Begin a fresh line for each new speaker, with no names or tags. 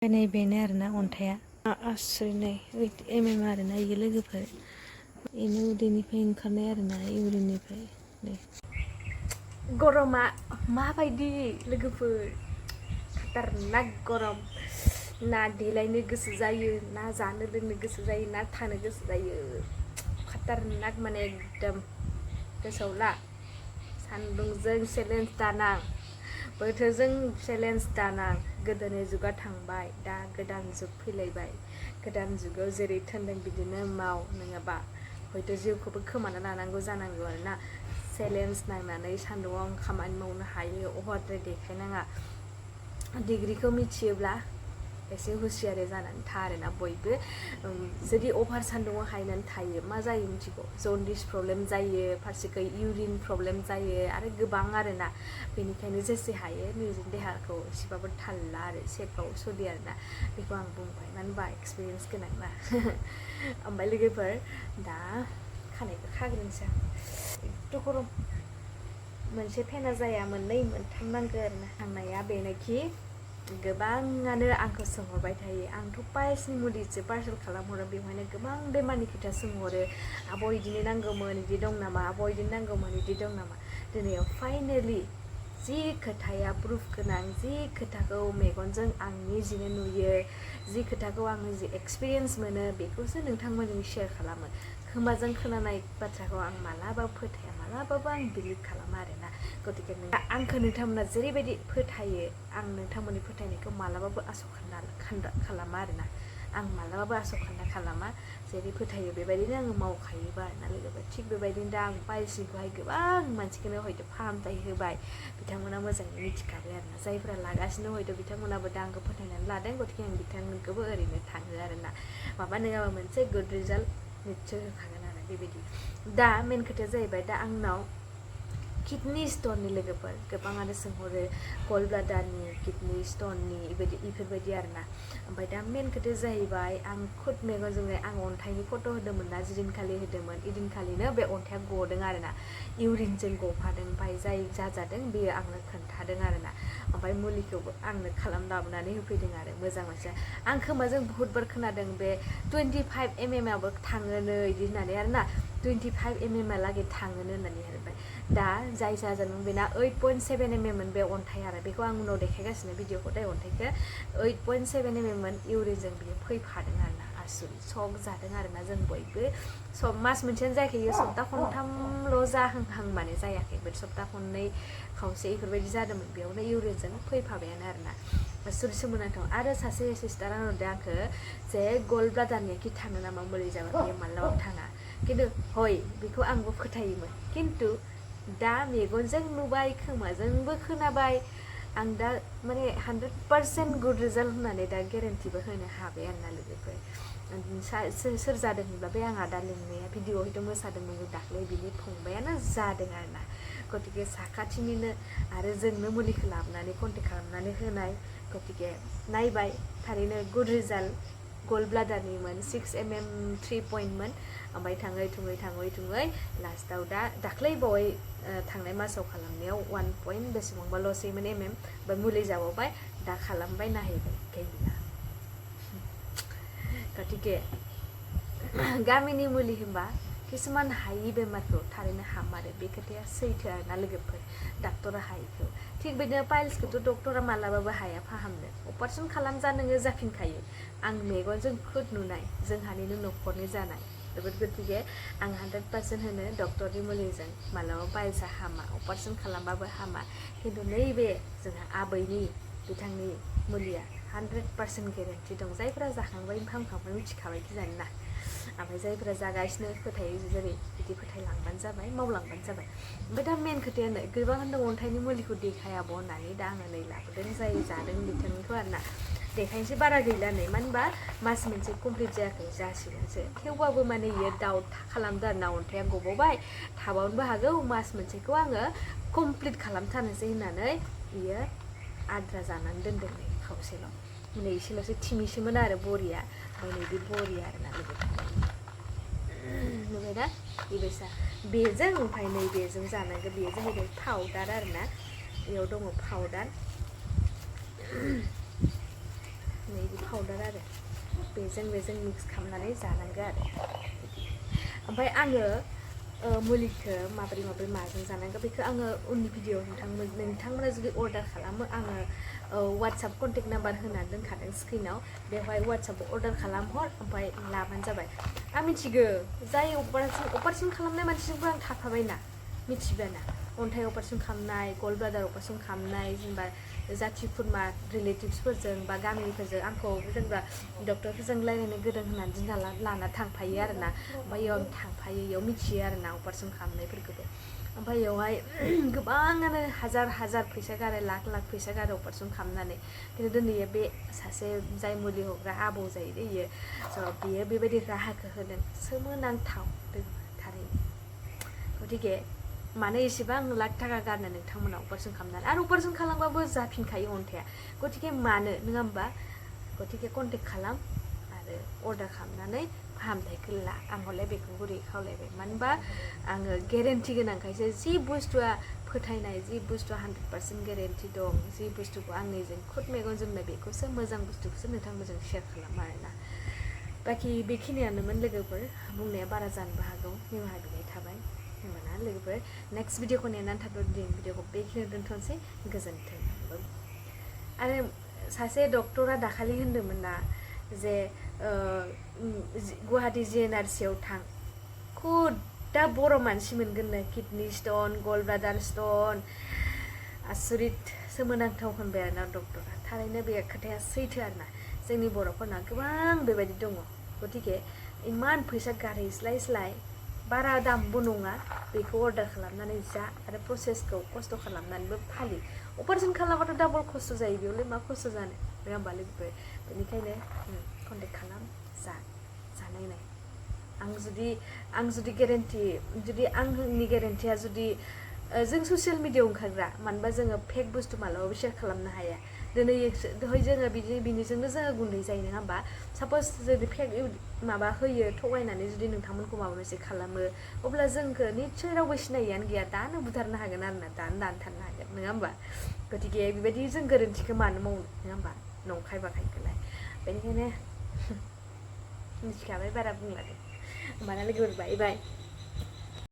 नै बेनो आरोना अन्थाया आसुरिनाय 8 mm आरोना इयो लोगोफोर बेनो उदैनिफ्राय ओंखारनाय आरोना इउरिननिफ्राय नै गरमा माबायदि लोगोफोर खाटारनाक गरम ना देलायनो गोसो जायो ना जानो लोंनो गोसो जायो ना थानो गोसो जायो खाटारनाक माने एकदम गोसोआव ला सान्दुंजों चेलेन्ज दानां बोथोरजों चेलेन्ज दानां गोदोनि जुगा थांबाय दा गोदान जुग फैलायबाय गोदान जुगाव जेरै थोनदों बिदिनो माव नङाबा हयथ' जिउखौबो खोमाना लानांगौ जानांगौ आरोना चेलेन्ज नांनानै सान्दुंआव खामानि मावनो हायो अभारद्राय देखायनाङा डिग्रीखौ मिथियोब्ला एसे हुसियारै जानानै था आरोना बयबो जुदि अभार सान्दुंआव हायनानै थायो मा जायो मिथिगौ जन्डिस प्रब्लेम जायो फारसेखै इउरिन प्रब्लेम जायो आरो गोबां आरोना बेनिखायनो जेसे हायो निजेनि देहाखौ एसेबाबो थाल ला आरो सेफआव सोलि आरोना बेखौ आं बुंबाय मानो होनबा एक्सपिरियेन्स गोनां ना ओमफ्राय लोगोफोर दा खानायखौ खाग्रोनोसै एथ' गरम मोनसे फेना जाया मोननै मोनथाम नांगौ आरोना थांनाया बेनोखि गोबाङानो आंखौ सोंहरबाय थायो आंथ' पाइल्सनि मुलिसो पार्सेल खालामहरो बेवहायनो गोबां बेमारनि खोथा सोंहरो आब' इदिनो नांगौमोन इदि दं नामा आब' इदिनो नांगौमोन इदि दं नामा दिनैयाव फाइनेलि जि खोथाया प्रुफ गोनां जि खोथाखौ मेगनजों आं निजिनो नुयो जि खोथाखौ आं निजे एक्सपिरियेन्स मोनो बेखौसो नोंथांमोनजों शेयार खालामो खोमाजों खोनानाय बाथ्राखौ आं मालाबाबो फोथाया मालाबाबो आं बिलिभ खालामा आरोना गतिके आंखौ नोंथांमोना जेरैबायदि फोथायो आं नोंथांमोननि फोथायनायखौ मालाबाबो खालामा आरोना आं मालाबाबो आसखान्दा खालामा जेरै फोथायो बेबायदिनो आङो मावखायोबा आरोना लोगोफोर थिग बेबायदिनो दा आं पाइल्सनिखौहाय गोबां मानसिखौनो हयथ' फाहामथाय होबाय बिथांमोना मोजाङै मिथिखाबाय आरोना जायफोरा लागासिनो हयथ' बिथांमोनाबो दा आंखौ फोथायनानै लादों गतिके आं बिथांमोनखौबो ओरैनो थाङो आरोना माबा नङाबा मोनसे गुड रिजाल्ट निस्सय होखागोन आरो बेबायदि दा मेन खोथाया जाहैबाय दा आंनाव किडनि स्टननि लोगोफोर गोबाङानो सोंहरो गल ब्लाडारनि किडनि स्टननि बेफोरबायदि आरोना ओमफ्राय दा मेन खोथाया जाहैबाय आं खुद मेगनजोंनो आं अन्थाइनि फट' होदोंमोन ना जिदिनखालि होदोंमोन इदिनखालिनो बे अन्थाइया गदों आरोना इउरिनजों गफादों ओमफ्राय जाय जाजादों बेयो आंनो खोन्थादों आरोना ओमफ्राय मुलिखौबो आंनो खालाम लाबोनानै होफैदों आरो मोजां मोनसे आं खोमाजों बहुद बार खोनादों बे 25 mm आबो थाङोनो इदि होननानै आरोना 25 mm लागै थाङोनो होननानै आरो दा जाय जाजादों बेना 8.7 mm मोन बे अन्थाइ आरो बेखौ आं उनाव देखायगासिनो भिडिअखौ दै अन्थाइखौ 8.7 mm मोन इउरिनजों बियो फैफादों आरोना आसुरित सक जादों आरोना जों बयबो सब मास मोनसेयानो जायाखै सप्ता खनथामल' जाहांहां माने जायाखै बे सप्ता खननै खावसे बेफोरबायदि जादोंमोन बेयावनो इउरिनजों फैफाबायानो आरोना आसुरित सोमोनांथाव आरो सासे सिस्टारा होनहरदों आंखौ जे गल ब्लाडारनिया खि थाङो नामा मुलि जाबा बेयो मालाबाबो थाङा खिन्थु हय बेखौ आंबो फोथायोमोन खिन्थु दा मेगनजों नुबाय खोमाजोंबो खोनाबाय आं दा माने 100% गुड रिजाल्ट होननानै दा गेरेन्टिबो होनो हाबाय आरोना लोगोफोर सोर जादों होनब्ला बे आंहा दा लिंनाया भिडिअ हयथ' मोसादोंमोन दाख्लै बिनि फंबायानो जादों आरोना गतिके साखाथिनिनो आरो जोंनो मुलिखौ लाबोनानै कन्टेक्ट खालामनानै होनाय गतिके नायबाय थारैनो गुड रिजाल्ट गल ब्लाडारनिमोन 6 mm 3 point मोन ओमफ्राय थाङै थुङै लास्टाव दा दाख्लै बावै थांनाय मासाव खालामनायाव 1 point बेसेबांबा ल'सैमोन ओमफ्राय मुलि जाबावबाय दा खालामबाय नायहैबाय गैला गतिके गामिनि मुलि होनबा किसुमान हायि बेमारखौ थारैनो हामारो बे खोथाया सैथो आरोना लोगोफोर डाक्टरा हायिखौ थिग बिदिनो पाइल्सखौथ' डक्टरा मालाबाबो हाया फाहामनो अपारेसन खालामजा नोङो जाफिनखायो आं मेगनजों खुद नुनाय जोंहानिनो न'खरनि जानाय जोबोद गतिके आं 100% होनो डक्टरनि मुलिजों मालाबा पाइल्सआ हामा अपारेसन खालामबाबो हामा खिन्थु नैबे जोंहा आबैनि बिथांनि मुलिया 100% गेरेन्टि दं जायफोरा जाखांबाय फाहामखांबाय मिथिखाबाय खिजानि ना ओमफ्राय जायफोरा जागासिनो फोथायो जेरै बिदि फोथायलांबानो जाबाय मावलांबानो जाबाय ओमफ्राय दा मेन खोथायानो गोबां होनदों अन्थाइनि मुलिखौ देखायाबो होननानै दा आङो नै लाबोदों जाय जादों बिथांनिखौ आरोना देखायनोसै बारा गैला नै मानो होनबा मास मोनसे कमप्लिट जायाखै जासिगोनसो थेवबाबो माने इयो डाउट खालामदों आरोना अन्थाइया गबावबाय थाबावनोबो हागौ मास मोनसेखौ आङो कमप्लिट खालामथारनोसै होननानै बियो आद्रा जानानै दोनदों नै खावसेल' नै एसेल'सो थिमिसोमोन आरो बरिया ओमफ्राय नैबे बरिया आरोना लोगोफोर नुबाय दा बेबायसा बेजों ओमफ्राय नैबेजों जानांगौ बेयो जाहैबाय पाउडार आरोना बेयाव दङ पाउडार नैबे पाउडार आरो बेजों मिक्स खालामनानै जानांगौ आरो ओमफ्राय आङो मुलिखौ माबोरै माजों जानांगौ बेखौ आङो उननि भिडिअ नोंथांमोना जुदि अर्डार खालामो आङो वाट्सएप कन्टेक्ट नाम्बार होनानै दोनखादों स्क्रिनाव बेवहाय वाट्सएपआव अर्डार खालामहर ओमफ्राय लाबानो जाबाय आं मिथिगौ जाय अपारेसन खालामनाय मानसिजोंबो आं थाफाबायना मिथिबायना अन्थाइ अपारेसन खालामनाय गल ब्लाडार अपारेसन खालामनाय जेनेबा जाथि खुरमा रिलेटिभ्सफोरजों बा गामिनिफोरजों आंखौ जेनेबा डक्टरफोरजों रायलायनो गोरों होननानै दिना लाना थांफायो आरोना ओमफ्राय इयाव आं थांफायो इयाव मिथियो आरोना अपारेसन खालामनायफोरखौबो ओमफ्राय इयावहाय गोबाङानो हाजार फैसा गारो लाख फैसा गारो अपारेसन खालामनानै खिन्थु दिनै बे सासे जाय मुलि हरग्रा आबौ जायो बेयो स' बियो बेबायदि राहाखौ होदों सोमोनांथाव थारैनो गतिके मानो एसेबां लाख थाखा गारनो नोंथांमोना अपारेसन खालामनानै आरो अपारेसन खालामबाबो जाफिनखायो अन्थाइआ गतिके मानो नङा होमबा गतिके कन्टेक्ट खालाम आरो अर्डार खालामनानै फाहामथायखौ ला आं हले बेखौ गुरै खावलायबाय मानो होनबा आङो गेरेन्टि गोनांखायसो जि बुस्थुआ फोथायनाय जि बुस्थुआ 100% गेरेन्टि दं जि बुस्थुखौ आं निजों खुद मेगनजों नुनाय बेखौसो मोजां बुस्थुखौसो नोंथांमोनजों शेयार खालामो आरोना बाखि बेखिनियानोमोन लोगोफोर बुंनाया बारा जानोबो हागौ निमाहा बिनाय थाबाय होमबाना लोगोफोर नेक्स्ट भिडिअखौ नेनानै थाथ'दो दिनैनि भिडिअखौ बेखिनियाव दोनथ'नोसै गोजोन्थों आरो सासे डक्टरा दाखालि होनदोंमोन ना जे गुवाहाटी जिएनआरसिआव थां खुद दा बर' मानसि मोनगोननो किडनि स्टन गल ब्लाडार स्टन आसरित सोमोनांथाव होनबाय आरोना डक्टरा थारैनो बे खोथाया सैथो आरोना जोंनि बर'फोरना गोबां बेबायदि दङ गतिके इमान फैसा गारहैस्लाय बारा दामबो नङा बेखौ अर्डार खालामनानै जा आरो प्रसेसखौ खस्थ' खालामनानैबो फालि अपारेसन खालामबाथ' डाबल खस्थ' जायो बेयावलाय मा खस्थ' जानो नङा होमबा लोगोफोर बेनिखायनो कन्टेक्ट खालाम जानायनाय आं जुदि गेरेन्टि जुदि आंनि गेरेन्टिया जुदि जों ससियेल मिडियायाव ओंखारग्रा मानोबा जोङो फेक बुस्थु मालाबाबो शेयार खालामनो हाया दहाय जोङो बिनिजोंनो जोङो गुन्दै जायो नङा होमबा साप'ज जुदि फेक माबा होयो थगायनानै जुदि नोंथांमोनखौ माबा मोनसे खालामो अब्ला जोंखौ निस्सय रावबो सिनायियानो गैया दानो बुथारनो हागोन आरोना दानो दानथारनो हागोन नङा होमबा गतिके बेबायदि जों गोरोन्थिखौ मानो मावनो नङा होमबा नंखाय बाखायखौलाय बेनिखायनो मिथिखाबाय बारा बुंला दे होमबाना लोगोफोर बाय